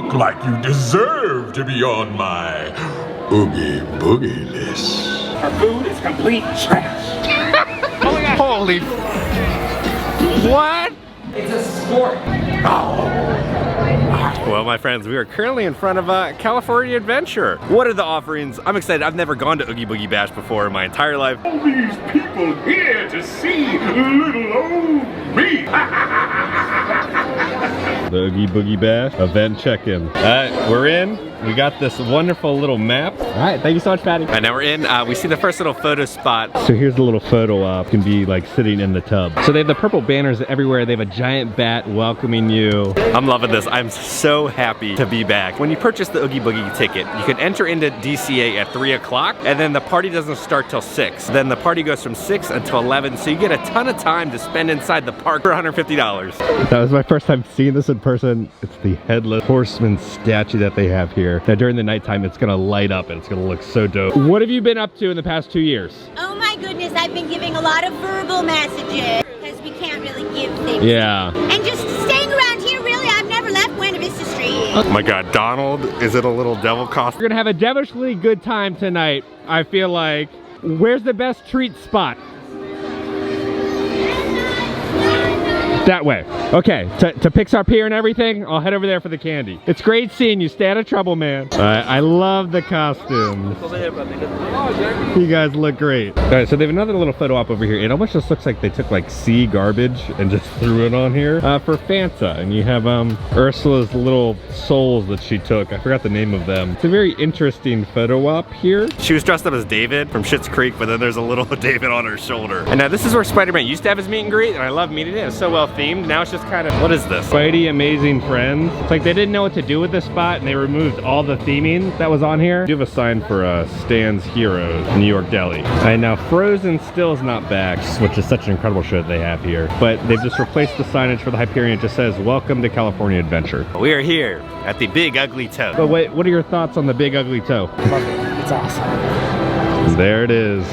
look like you deserve to be on my Oogie Boogie list. Our food is complete trash. Oh my God. Holy. What? It's a sport. Well, my friends, we are currently in front of California Adventure. What are the offerings? I'm excited. I've never gone to Oogie Boogie Bash before in my entire life. All these people here to see little old me. The Oogie Boogie Bash event check-in. We're in. We got this wonderful little map. All right, thank you so much, Patty. All right, now we're in. We see the first little photo spot. So here's the little photo op. You can be like sitting in the tub. So they have the purple banners everywhere. They have a giant bat welcoming you. I'm loving this. I'm so happy to be back. When you purchase the Oogie Boogie ticket, you can enter into DCA at 3 o'clock, and then the party doesn't start till 6. Then the party goes from 6 until 11, so you get a ton of time to spend inside the park for $150. That was my first time seeing this in person. It's the Headless Horseman statue that they have here. Now during the nighttime, it's gonna light up and it's gonna look so dope. What have you been up to in the past 2 years? Oh my goodness, I've been giving a lot of verbal messages because we can't really give things. Yeah. And just staying around here, really, I've never left Buena Vista Street. Oh my God, Donald, is it a little devil costume? We're gonna have a devilishly good time tonight, I feel like. Where's the best treat spot? That way. Okay, to Pixar Pier and everything, I'll head over there for the candy. It's great seeing you. Stay out of trouble, man. All right, I love the costumes. You guys look great. All right, so they have another little photo op over here. It almost just looks like they took like sea garbage and just threw it on here for Fanta. And you have Ursula's little souls that she took. I forgot the name of them. It's a very interesting photo op here. She was dressed up as David from Schitt's Creek, but then there's a little David on her shoulder. And now this is where Spider-Man used to have his meet and greet, and I love meeting it. It's so well themed. Now it's just kind of, what is this? Spidey Amazing Friends. It's like they didn't know what to do with this spot and they removed all the theming that was on here. You have a sign for Stan's Heroes, New York Deli. And now Frozen still is not back, which is such an incredible show that they have here. But they've just replaced the signage for the Hyperion. It just says, welcome to California Adventure. We are here at the Big Ugly Toe. But wait, what are your thoughts on the Big Ugly Toe? Love it. It's awesome. There it is.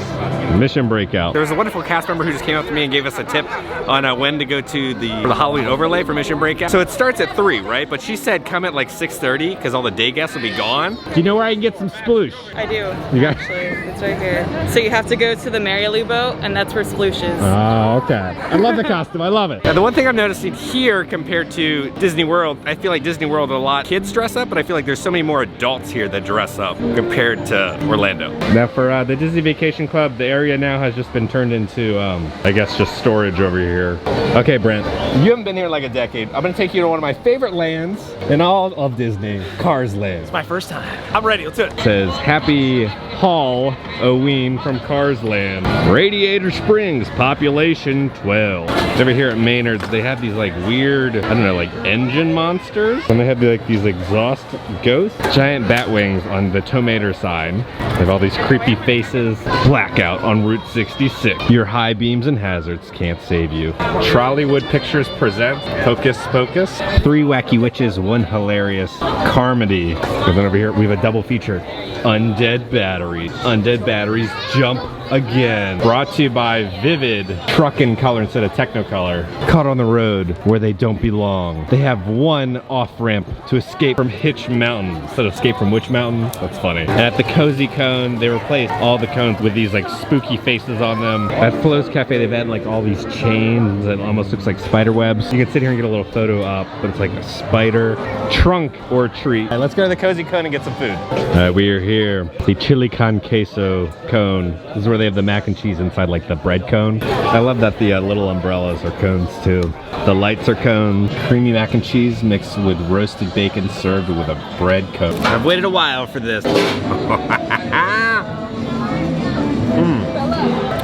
Mission Breakout. There was a wonderful cast member who just came up to me and gave us a tip on when to go to the Halloween overlay for Mission Breakout. So it starts at 3, right? But she said come at like 6:30 because all the day guests will be gone. Do you know where I can get some sploosh? I do. You got? Actually, it's right here. So you have to go to the Marilu boat, and that's where sploosh is. Oh, okay. I love the costume. I love it. Now, the one thing I'm noticing here compared to Disney World, I feel like Disney World a lot kids dress up, but I feel like there's so many more adults here that dress up compared to Orlando. Now for the Disney Vacation Club, the area now has just been turned into, I guess, just storage over here. Okay, Brent, you haven't been here in like a decade. I'm gonna take you to one of my favorite lands in all of Disney, Carsland. It's my first time. I'm ready. Let's do it. It says Happy Hall Oween from Carsland. Radiator Springs, population 12. Over here at Maynard's, they have these like weird, I don't know, like engine monsters. And they have like these exhaust ghosts. Giant bat wings on the Tomater side. They have all these creepy faces. Blackout on Route 66. Your high beams and hazards can't save you. Trolleywood Pictures presents Hocus Pocus. 3 wacky witches, 1 hilarious comedy. And then over here we have a double feature. Undead Batteries. Undead Batteries Jump Again. Brought to you by Vivid Truck in Color instead of Technicolor. Caught on the road where they don't belong. They have 1 off-ramp to escape from Hitch Mountain instead of escape from Witch Mountain. That's funny. And at the Cozy Cone, they replaced all the cones with these like spooky faces on them. At Flo's Cafe, they've had like all these chains that almost looks like spider webs. You can sit here and get a little photo up, but it's like a spider trunk or treat. All right, let's go to the Cozy Cone and get some food. All right, we are here. The Chili Con Queso cone. This is where they have the mac and cheese inside like the bread cone. I love that the little umbrellas are cones too. The lights are cones. Creamy mac and cheese mixed with roasted bacon served with a bread cone. I've waited a while for this.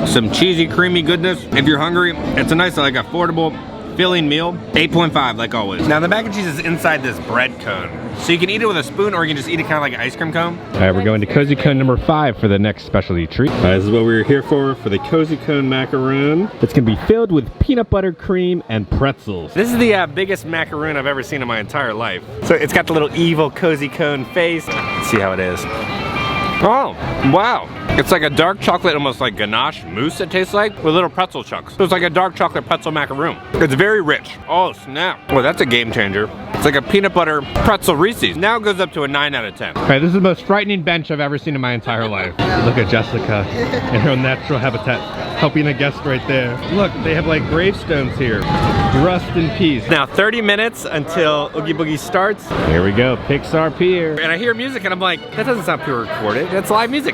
Some cheesy, creamy goodness. If you're hungry, it's a nice, like, affordable, filling meal. 8.5, like always. Now, the mac and cheese is inside this bread cone. So you can eat it with a spoon, or you can just eat it kind of like an ice cream cone. All right, we're going to Cozy Cone number 5 for the next specialty treat. All right, this is what we were here for the Cozy Cone macaroon. It's gonna be filled with peanut butter cream and pretzels. This is the biggest macaroon I've ever seen in my entire life. So it's got the little evil Cozy Cone face. Let's see how it is. Oh, wow. It's like a dark chocolate, almost like ganache mousse it tastes like, with little pretzel chunks. So it's like a dark chocolate pretzel macaroon. It's very rich. Oh, snap. Well, that's a game changer. It's like a peanut butter pretzel Reese's. Now it goes up to a 9 out of 10. All right, this is the most frightening bench I've ever seen in my entire life. Look at Jessica in her natural habitat, helping a guest right there. Look, they have like gravestones here. Rest in peace. Now 30 minutes until Oogie Boogie starts. Here we go, Pixar Pier. And I hear music and I'm like, that doesn't sound pre-recorded. That's live music.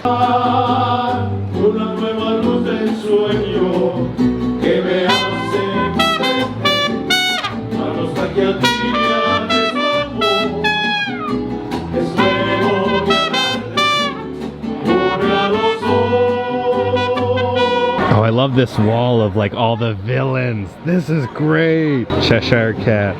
Oh, I love this wall of like all the villains. This is great. Cheshire Cat,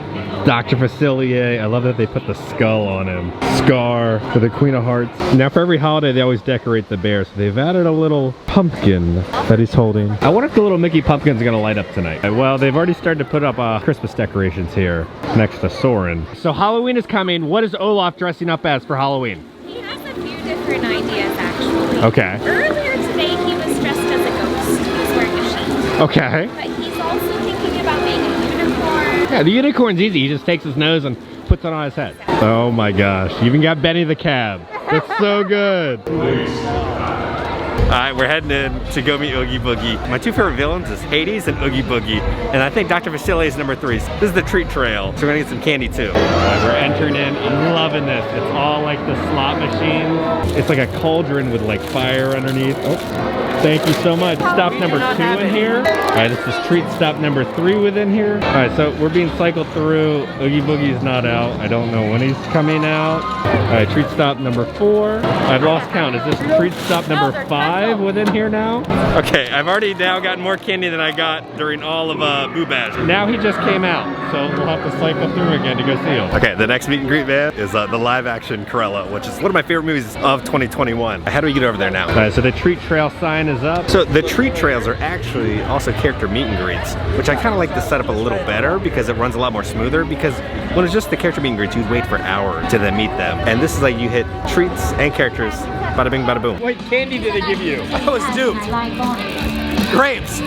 Dr. Facilier. I love that they put the skull on him. Scar for the Queen of Hearts. Now for every holiday they always decorate the bear, so they've added a little pumpkin that he's holding. I wonder if the little Mickey pumpkin's gonna light up tonight. Well, they've already started to put up Christmas decorations here next to Soren. So Halloween is coming. What is Olaf dressing up as for Halloween? He has a few different ideas actually. Okay. Earlier today he was dressed as a ghost. He was wearing a sheet. Okay. But he's also thinking about being a unicorn. Yeah, the unicorn's easy. He just takes his nose and puts it on his head. Oh my gosh. You even got Benny the Cab. That's so good. Alright, we're heading in to go meet Oogie Boogie. My two favorite villains is Hades and Oogie Boogie. And I think Dr. Facilier is number 3. This is the treat trail. So we're gonna get some candy too. Alright, we're entering in. I'm loving this. It's all like the slot machines. It's like a cauldron with like fire underneath. Oh, thank you so much. Stop number 2 in here. Alright, this is treat stop number 3 within here. Alright, so we're being cycled through. Oogie Boogie's not out. I don't know when he's coming out. Alright, treat stop number 4. I've lost count. Is this treat stop number 5 within here now? Okay, I've already now gotten more candy than I got during all of Boo Bash. Now he just came out, so we'll have to cycle through again to go see him. Okay, the next meet and greet, man, is the live action Cruella, which is one of my favorite movies of 2021. How do we get over there now? Alright, so the treat trail sign is up. So the treat trails are actually also character meet and greets, which I kind of like to set up a little better because it runs a lot more smoother, because when it's just the character meet and greets, you wait for hours to then meet them. And this is like you hit treats and characters, bada bing, bada boom. What candy did they give you? I was duped. Grapes.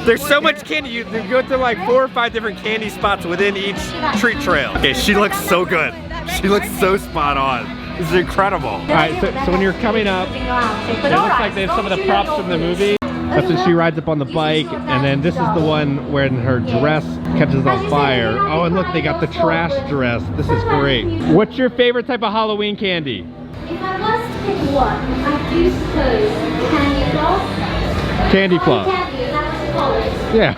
There's so much candy. You go to like 4 or 5 different candy spots within each treat trail. Okay, she looks so good. She looks so spot on. This is incredible. All right, so when you're coming up, it looks like they have some of the props from the movie. That's when she rides up on the bike, and then this is the one where her dress catches on fire. Oh, and look, they got the trash dress. This is great. What's your favorite type of Halloween candy? If I was to pick one, I do suppose candy floss. Candy floss. Candy, that's flawless. Yeah.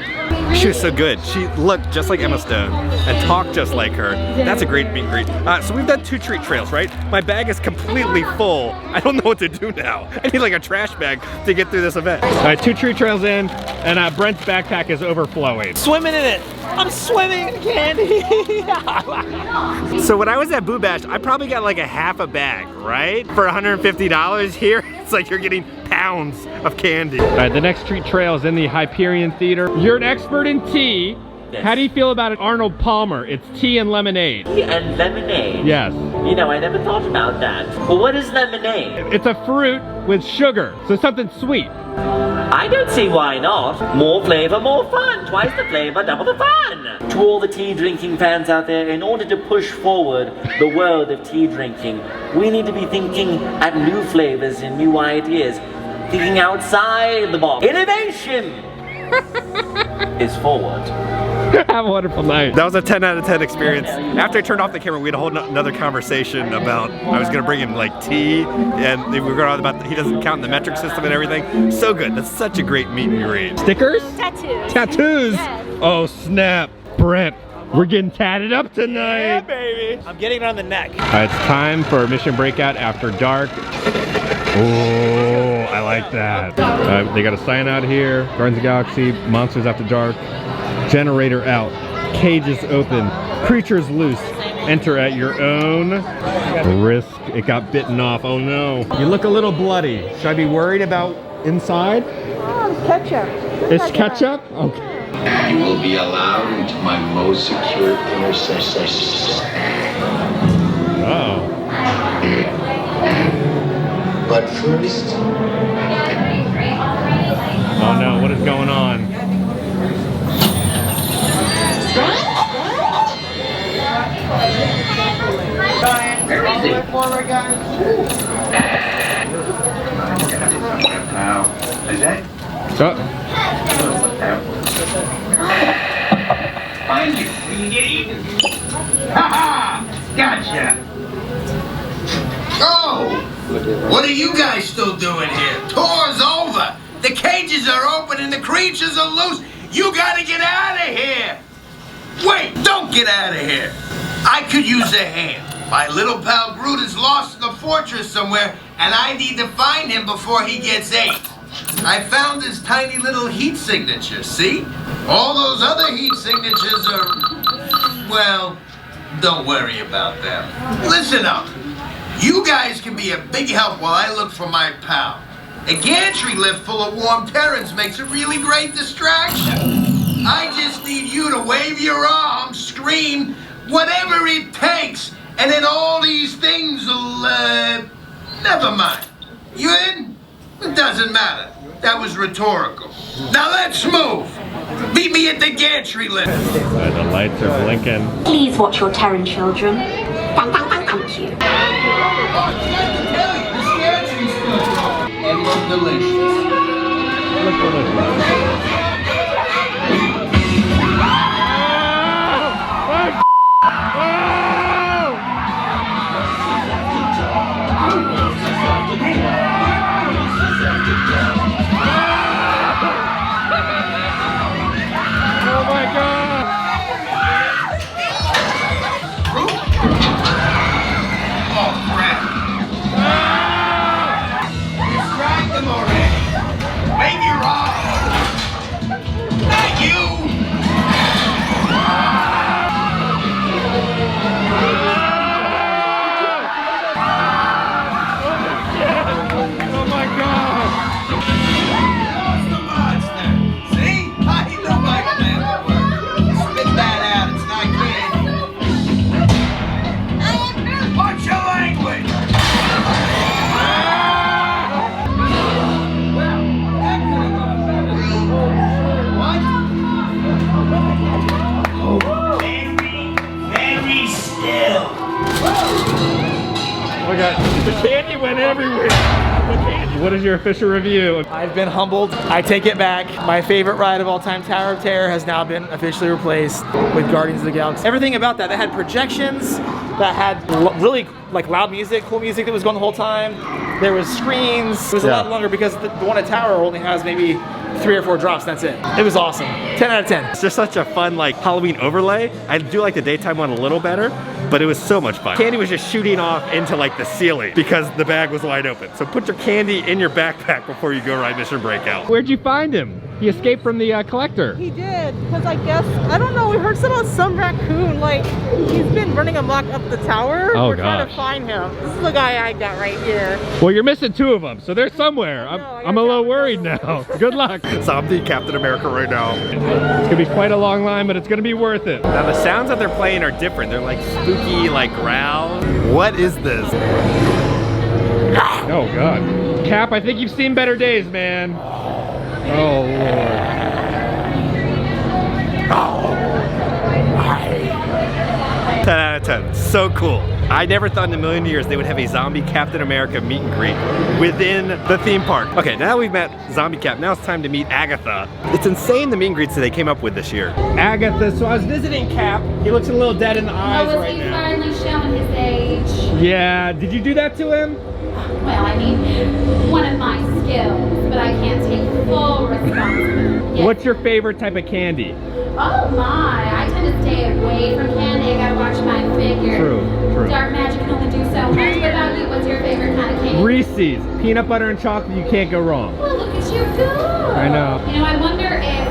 She was so good. She looked just like Emma Stone and talked just like her. That's a great meet and greet. So we've done 2 treat trails, right? My bag is completely full. I don't know what to do now. I need like a trash bag to get through this event. All right, 2 treat trails in, and Brent's backpack is overflowing. Swimming in it. I'm swimming in candy. So when I was at Boo Bash, I probably got like a half a bag, right? For $150 here, it's like you're getting pounds of candy. All right, the next treat trail is in the Hyperion Theater. You're an expert in tea. Yes. How do you feel about Arnold Palmer? It's tea and lemonade. Tea and lemonade? Yes. You know, I never thought about that. Well, what is lemonade? It's a fruit with sugar, so something sweet. I don't see why not. More flavor, more fun. Twice the flavor, double the fun. To all the tea drinking fans out there, in order to push forward the world of tea drinking, we need to be thinking at new flavors and new ideas. Thinking outside the box. Innovation is forward. Have a wonderful night. That was a 10 out of 10 experience. After I turned off the camera, we had a whole another conversation about, I was gonna bring him like tea, and we were going on about, he doesn't count in the metric system and everything. So good, that's such a great meet and greet. Stickers? Tattoos. Tattoos? Yes. Oh snap, Brent, we're getting tatted up tonight. Yeah, baby. I'm getting it on the neck. All right, it's time for Mission Breakout After Dark. Oh, I like that. They got a sign out here, Guardians of the Galaxy, Monsters After Dark. Generator out, cages open, creatures loose, enter at your own risk. It got bitten off, oh no. You look a little bloody. Should I be worried about inside? Oh, it's ketchup. It's ketchup? Okay. You will be allowed into my most secure inner sanctum. Oh. But first... Oh no, what is going on? Forward, guys. Now, is that? Find you. We can get even. Ha-ha! Gotcha. Oh! What are you guys still doing here? Tour's over. The cages are open and the creatures are loose. You gotta get out of here. Wait, don't get out of here. I could use a hand. My little pal Groot is lost in the fortress somewhere, and I need to find him before he gets ate. I found his tiny little heat signature, see? All those other heat signatures are, well, don't worry about them. Listen up. You guys can be a big help while I look for my pal. A gantry lift full of warm Terrans makes a really great distraction. I just need you to wave your arms, scream, whatever it takes, and then all these things will, never mind. You in? It doesn't matter. That was rhetorical. Now let's move. Meet me at the gantry lift. The lights are blinking. Please watch your Terran children. Thank you. This gantry's good. And look delicious. Look delicious. The candy went everywhere. What is your official review? I've been humbled. I take it back. My favorite ride of all time, Tower of Terror, has now been officially replaced with Guardians of the Galaxy. Everything about that had projections, that had really like loud music, cool music that was going the whole time. There was screens. It was a lot longer because the one at Tower only has maybe 3 or 4 drops, that's it. It was awesome. 10 out of 10. It's just such a fun like Halloween overlay. I do like the daytime one a little better, but it was so much fun. Candy was just shooting off into like the ceiling because the bag was wide open. So put your candy in your backpack before you go ride Mission Breakout. Where'd you find him? He escaped from the collector. He did, because I guess, I don't know, we heard about some raccoon, like, he's been running amok up the tower. Oh, We're trying gosh. to find him. This is the guy I got right here. Well, you're missing 2 of them, so they're somewhere. I'm a little worried now. Good luck. Zombie Captain America right now. It's gonna be quite a long line, but it's gonna be worth it. Now the sounds that they're playing are different. They're like spooky, like growls. What is this? Oh God. Cap, I think you've seen better days, man. Oh Lord. 10 out of 10. So cool. I never thought in a million years they would have a zombie Captain America meet and greet within the theme park. Okay, now we've met Zombie Cap. Now it's time to meet Agatha. It's insane the meet and greets that they came up with this year. Agatha, so I was visiting Cap. He looks a little dead in the eyes right now. Finally showing his age. Yeah, did you do that to him? Well, I mean, one of my skills, but I can't take full responsibility. Yes. What's your favorite type of candy? Oh my, I tend to stay away from candy. I gotta watch my figure. True. Dark magic can only do so much. What about you? What's your favorite kind of candy? Reese's. Peanut butter and chocolate, you can't go wrong. Well, look at you go. I know. You know, I wonder if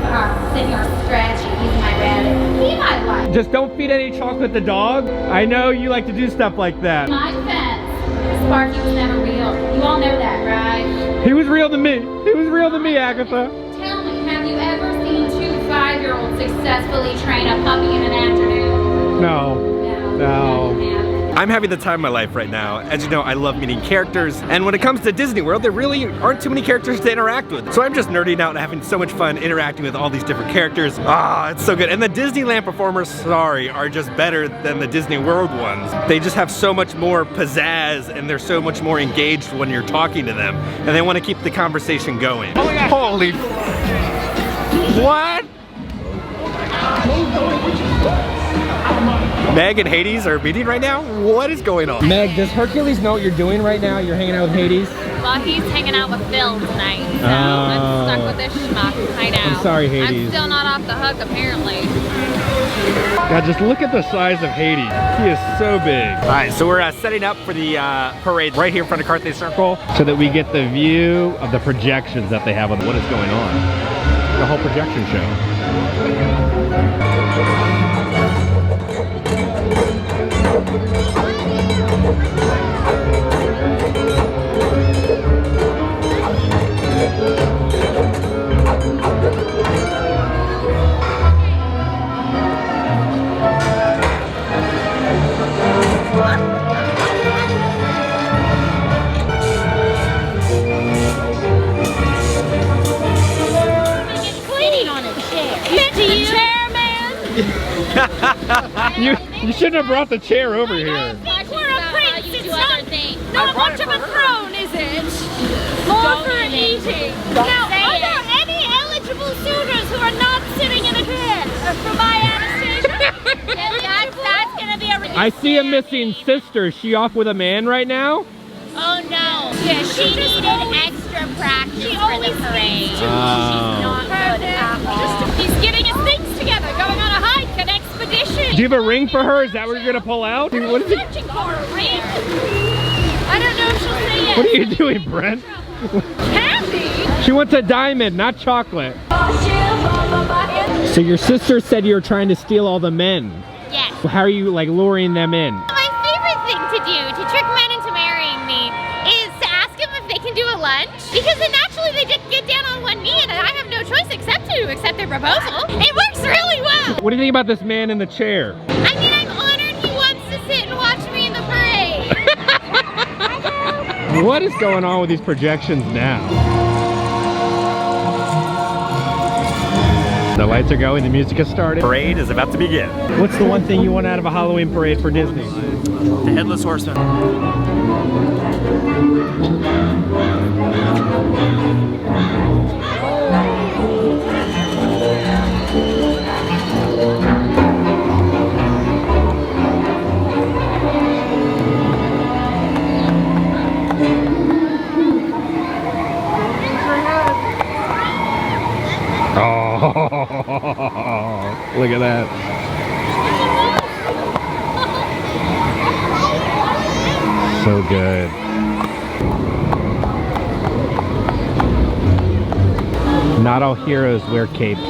Senor Stretchy, he's my rabbit, he might like. Just don't feed any chocolate to the dog. I know you like to do stuff like that. My defense, Sparky was never real. You all know that, right? He was real to me. He was real to me, Agatha. Tell me, have you ever seen 2 5-year-olds successfully train a puppy in an afternoon? No. No. I'm having the time of my life right now. As you know, I love meeting characters, and when it comes to Disney World, there really aren't too many characters to interact with. So I'm just nerding out and having so much fun interacting with all these different characters. Ah, it's so good. And the Disneyland performers, sorry, are just better than the Disney World ones. They just have so much more pizzazz, and they're so much more engaged when you're talking to them, and they want to keep the conversation going. Oh my God. Holy, what? Meg and Hades are meeting right now? What is going on? Meg, does Hercules know what you're doing right now? You're hanging out with Hades? Well, he's hanging out with Phil tonight, so I'm stuck with this schmuck. I know. I'm sorry, Hades. I'm still not off the hook, apparently. God, just look at the size of Hades. He is so big. All right, so we're setting up for the parade right here in front of Carthay Circle so that we get the view of the projections that they have on what is going on. The whole projection show. You shouldn't have brought the chair over here. We're a prince. It's not much of a throne, is it? More for eating. Now, are there any eligible suitors who are not sitting in a chair for my Anastasia? That's gonna be a I see a missing sister. Is she off with a man right now? Oh no. Yeah, she needed extra practice for the parade. She's not good at all. He's getting his things together, going on a hike, an expedition. Do you have a ring for her? Is that what you're gonna pull out? What is it? Searching for a ring. I don't know if she'll say yes. What are you doing, Brent? Candy? She wants a diamond, not chocolate. So your sister said you were trying to steal all the men. Yes. How are you like luring them in? My favorite thing to do to trick men into marrying me is to ask them if they can do a lunch. Because then naturally they just get down on one knee and I have no choice except to accept their proposal. It works really well. What do you think about this man in the chair? I mean, I'm honored he wants to sit and watch me in the parade. What is going on with these projections now? The lights are going, the music has started. Parade is about to begin. What's the one thing you want out of a Halloween parade for Disney? The Headless Horseman. Look at that. So good. Not all heroes wear capes.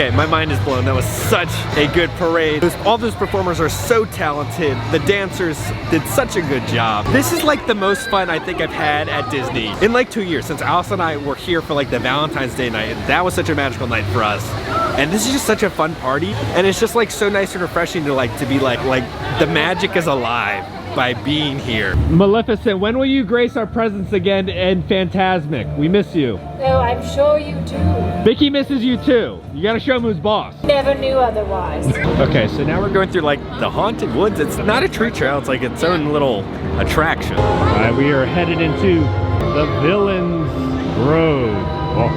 Okay, my mind is blown. That was such a good parade. All those performers are so talented. The dancers did such a good job. This is like the most fun I think I've had at Disney in like 2 years, since Alice and I were here for like the Valentine's Day night. That was such a magical night for us. And this is just such a fun party. And it's just like so nice and refreshing to be like the magic is alive by being here. Maleficent, when will you grace our presence again in Fantasmic? We miss you. Oh, I'm sure you do. Mickey misses you too. You gotta show him who's boss. Never knew otherwise. Okay, so now we're going through like the haunted woods. It's not a tree trail, it's like its own little attraction. All right, we are headed into the Villains Grove. All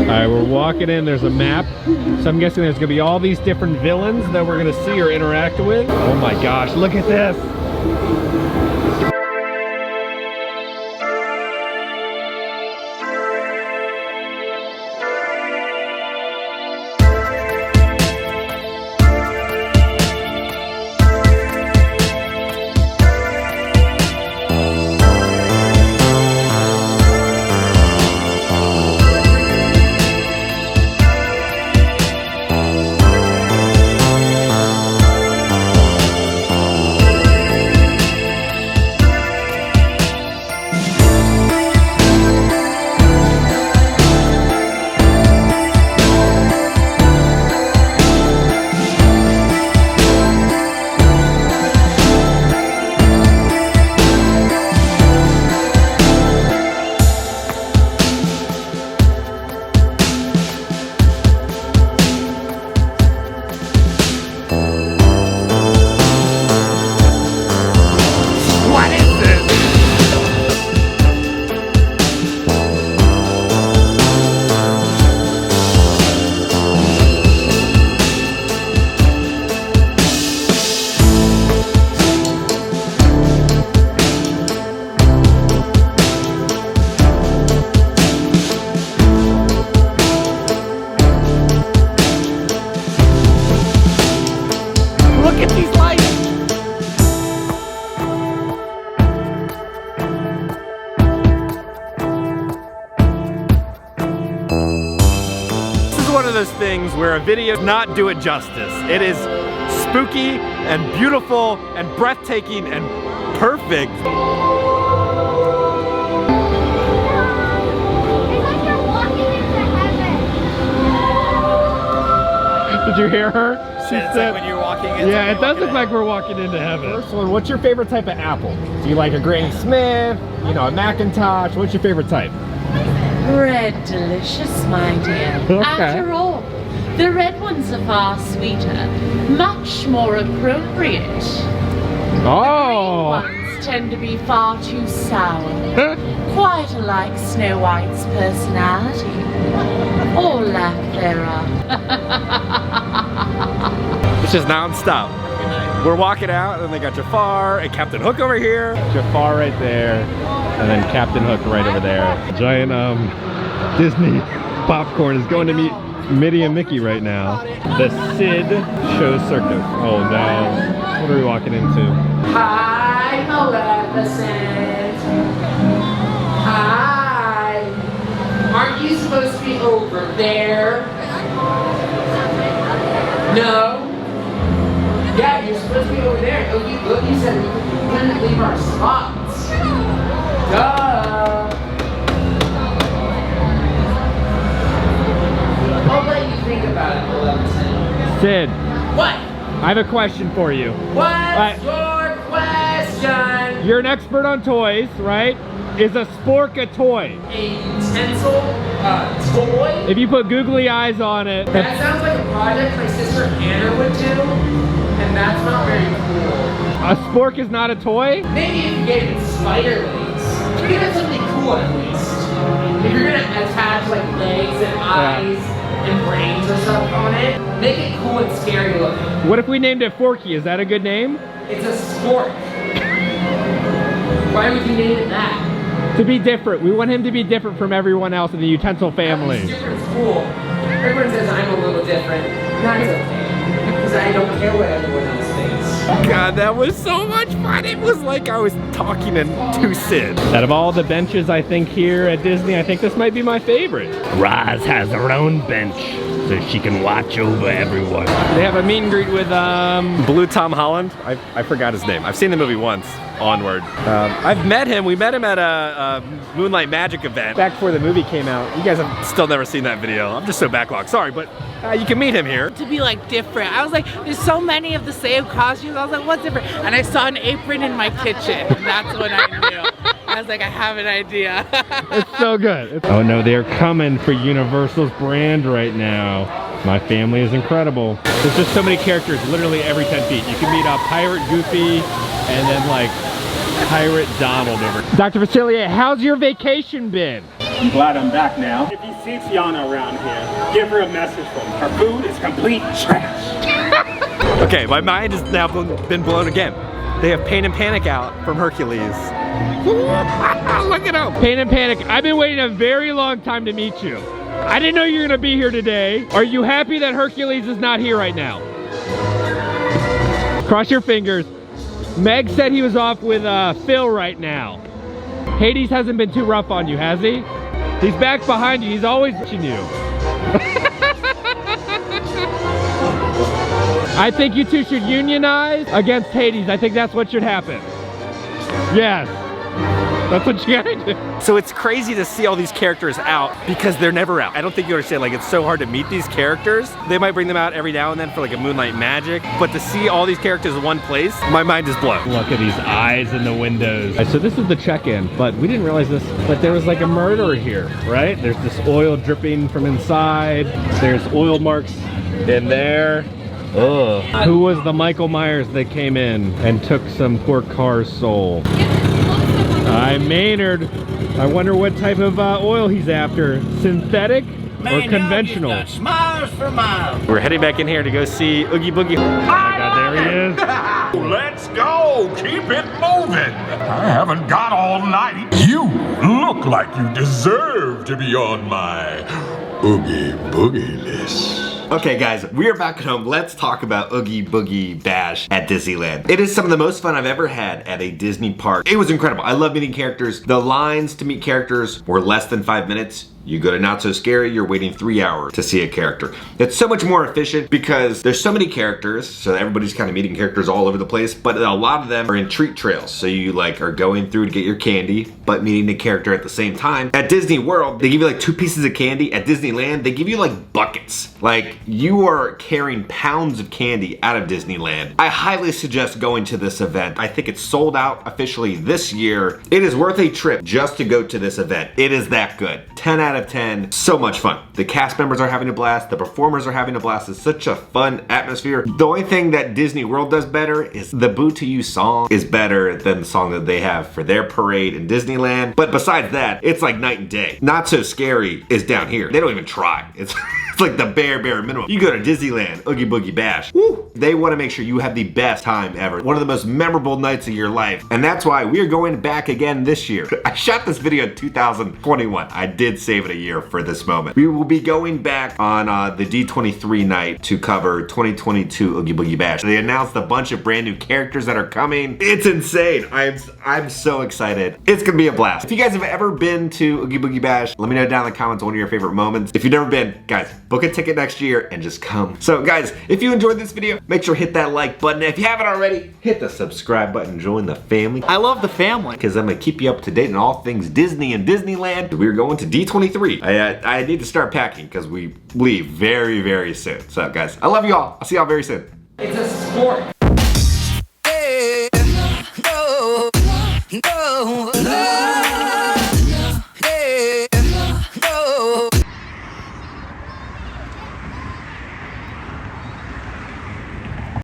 right, we're walking in. There's a map, so I'm guessing there's gonna be all these different villains that we're gonna see or interact with. Oh my gosh, look at this. Those things where a video does not do it justice. It is spooky and beautiful and breathtaking and perfect. It's like you're walking into heaven. Did you hear her? She It's said, like when you're walking into yeah, it does look like we're walking into heaven. First one, what's your favorite type of apple? Do you like a Granny Smith? You know, a Macintosh? What's your favorite type? Red delicious, my dear. Okay. After all, the red ones are far sweeter, much more appropriate. Oh! The green ones tend to be far too sour, quite like Snow White's personality, or lack thereof. It's just non-stop. We're walking out, and they got Jafar and Captain Hook over here. Jafar right there, and then Captain Hook right over there. Giant Disney popcorn is going to meet Minnie and Mickey right now. The Sid Show Circus. Oh no. What are we walking into? Hi, Maleficent. Hi. Aren't you supposed to be over there? No? Yeah, you're supposed to be over there. Oogie Boogie said we couldn't leave our spots. Duh. I'll let you think about it, Maleficent. Sid. What? I have a question for you. What's your question? You're an expert on toys, right? Is a spork a toy? A utensil? Toy? If you put googly eyes on it. That sounds like a project my sister Anna would do, and that's not very cool. A spork is not a toy? Maybe if you gave it spider legs. Give it something cool at least. If you're gonna attach like legs and eyes and brains or stuff on it, make it cool and scary looking. What if we named it Forky? Is that a good name? It's a spork. Why would you name it that? To be different. We want him to be different from everyone else in the utensil family. Different's cool. Everyone says I'm a little different. That's okay. Because I don't care what everyone else thinks. God, that was so much fine. It was like I was talking to Sid. Out of all the benches, I think here at Disney, I think this might be my favorite. Roz has her own bench, so she can watch over everyone. They have a meet and greet with Blue Tom Holland. I forgot his name. I've seen the movie once. Onward. I've met him. We met him at a Moonlight Magic event back before the movie came out. You guys have still never seen that video. I'm just so backlogged. Sorry, but you can meet him here. To be like different. I was like, there's so many of the same costumes. I was like, what's different? And I saw an apron in my kitchen. And that's when I knew. I was like, I have an idea. It's so good. Oh no, they're coming for Universal's brand right now. My family is incredible. There's just so many characters literally every 10 feet. You can meet a Pirate Goofy and then like Pirate Donald over. Dr. Facilier, how's your vacation been? I'm glad I'm back now. If you see Fiona around here, give her a message from me. Her food is complete trash. Okay, my mind has now been blown again. They have Pain and Panic out from Hercules. Look at him. Pain and Panic, I've been waiting a very long time to meet you. I didn't know you were gonna be here today. Are you happy that Hercules is not here right now? Cross your fingers. Meg said he was off with Phil right now. Hades hasn't been too rough on you, has he? He's back behind you. He's always watching you. I think you two should unionize against Hades. I think that's what should happen. Yes. That's what you gotta do. So it's crazy to see all these characters out because they're never out. I don't think you understand, like, it's so hard to meet these characters. They might bring them out every now and then for like a Moonlight Magic, but to see all these characters in one place, my mind is blown. Look at these eyes in the windows. So this is the check-in, but we didn't realize this, but there was like a murderer here, right? There's this oil dripping from inside. There's oil marks in there. Ugh. Who was the Michael Myers that came in and took some poor car's soul? I'm Maynard. I wonder what type of oil he's after. Synthetic or conventional? Miles for miles. We're heading back in here to go see Oogie Boogie. Oh my God, there he is. Let's go. Keep it moving. I haven't got all night. You look like you deserve to be on my Oogie Boogie list. Okay guys, we are back at home. Let's talk about Oogie Boogie Bash at Disneyland. It is some of the most fun I've ever had at a Disney park. It was incredible. I love meeting characters. The lines to meet characters were less than 5 minutes. You go to Not So Scary, you're waiting 3 hours to see a character. It's so much more efficient because there's so many characters, so everybody's kind of meeting characters all over the place, but a lot of them are in treat trails. So you like are going through to get your candy, but meeting the character at the same time. At Disney World, they give you like 2 pieces of candy. At Disneyland, they give you like buckets. Like you are carrying pounds of candy out of Disneyland. I highly suggest going to this event. I think it's sold out officially this year. It is worth a trip just to go to this event. It is that good. 10 out of 10, so much fun. The cast members are having a blast, the performers are having a blast. It's such a fun atmosphere. The only thing that Disney World does better is the Boo to You song is better than the song that they have for their parade in Disneyland. But besides that, it's like night and day. Not So Scary is down here. They don't even try. It's like the bare minimum. You go to Disneyland, Oogie Boogie Bash, woo, they want to make sure you have the best time ever. One of the most memorable nights of your life. And that's why we are going back again this year. I shot this video in 2021. I did save it a year for this moment. We will be going back on the D23 night to cover 2022 Oogie Boogie Bash. They announced a bunch of brand new characters that are coming. It's insane. I'm so excited. It's gonna be a blast. If you guys have ever been to Oogie Boogie Bash, let me know down in the comments one of your favorite moments. If you've never been, guys, book a ticket next year and just come. So guys, if you enjoyed this video, make sure to hit that like button. If you haven't already, hit the subscribe button, join the family. I love the family because I'm gonna keep you up to date on all things Disney and Disneyland. We're going to D23. I need to start packing because we leave very soon. So guys, I love you all. I'll see y'all very soon. It's a sport. Hey, no.